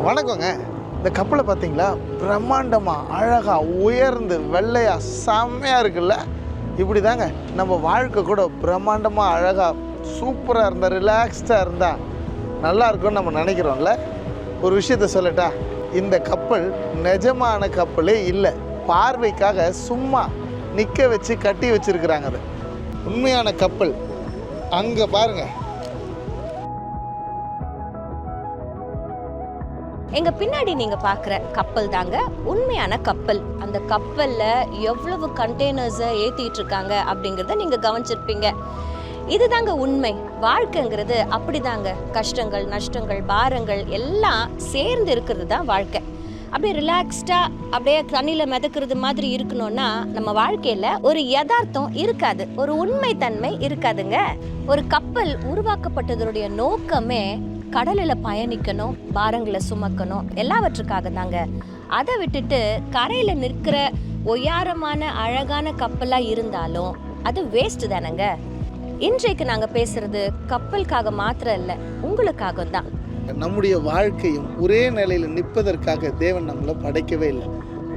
வணக்கங்க. இந்த கப்பலை பார்த்தீங்களா? பிரம்மாண்டமாக அழகாக உயர்ந்து வெள்ளையாக செம்மையாக இருக்குல்ல. இப்படி தாங்க நம்ம வாழ்க்கை கூட பிரம்மாண்டமாக அழகாக சூப்பராக இருந்தால் ரிலாக்ஸ்டாக இருந்தால் நல்லா இருக்கும்னு நம்ம நினைக்கிறோம்ல. ஒரு விஷயத்த சொல்லட்டா, இந்த கப்பல் நிஜமான கப்பலே இல்லை, பார்வைக்காக சும்மா நிற்க வச்சு கட்டி வச்சுருக்குறாங்க. அது உண்மையான கப்பல் அங்கே பாருங்கள். எங்க பின்னாடி நீங்க பாக்குற கப்பல் தாங்க உண்மையான கப்பல். அந்த கப்பல்ல எவ்வளவு கண்டெய்னர்ஸை ஏத்திட்டு இருக்காங்க அப்படிங்கறத நீங்க கவனிச்சிருப்பீங்க. இதுதாங்க உண்மை. வாழ்க்கைங்கிறது அப்படிதாங்க. கஷ்டங்கள், நஷ்டங்கள், பாரங்கள் எல்லாம் சேர்ந்து இருக்கிறது தான் வாழ்க்கை. அப்படியே ரிலாக்ஸ்டா அப்படியே தண்ணியில மிதக்கிறது மாதிரி இருக்கணும்னா நம்ம வாழ்க்கையில ஒரு யதார்த்தம் இருக்காது, ஒரு உண்மை தன்மை இருக்காதுங்க. ஒரு கப்பல் உருவாக்கப்பட்டதனுடைய நோக்கமே கடலில் பயணிக்கணும், பாரங்களை சுமக்கணும், எல்லாவற்றுக்காக தாங்க. அதை விட்டுட்டு கரையில் நிற்கிற ஒய்யாரமான அழகான கப்பலாக இருந்தாலும் அது வேஸ்ட் தானேங்க. இன்றைக்கு நாங்கள் பேசுறது கப்பலுக்காக மாத்திரம் இல்லை, உங்களுக்காக தான். நம்முடைய வாழ்க்கையும் ஒரே நிலையில் நிற்பதற்காக தேவன் நம்மளை படைக்கவே இல்லை.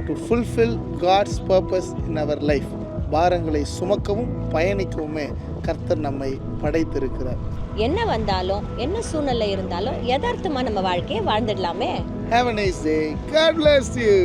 To fulfil God's purpose in our life. பாரங்களை சுமக்கவும் பயணிக்கவுமே கர்த்தர் நம்மை படைத்திருக்கிறார். என்ன வந்தாலும் என்ன சூழ்நிலை இருந்தாலும் யதார்த்தமா நம்ம வாழ்க்கையை வாழ்ந்துடலாமே. Have a nice day. God bless you.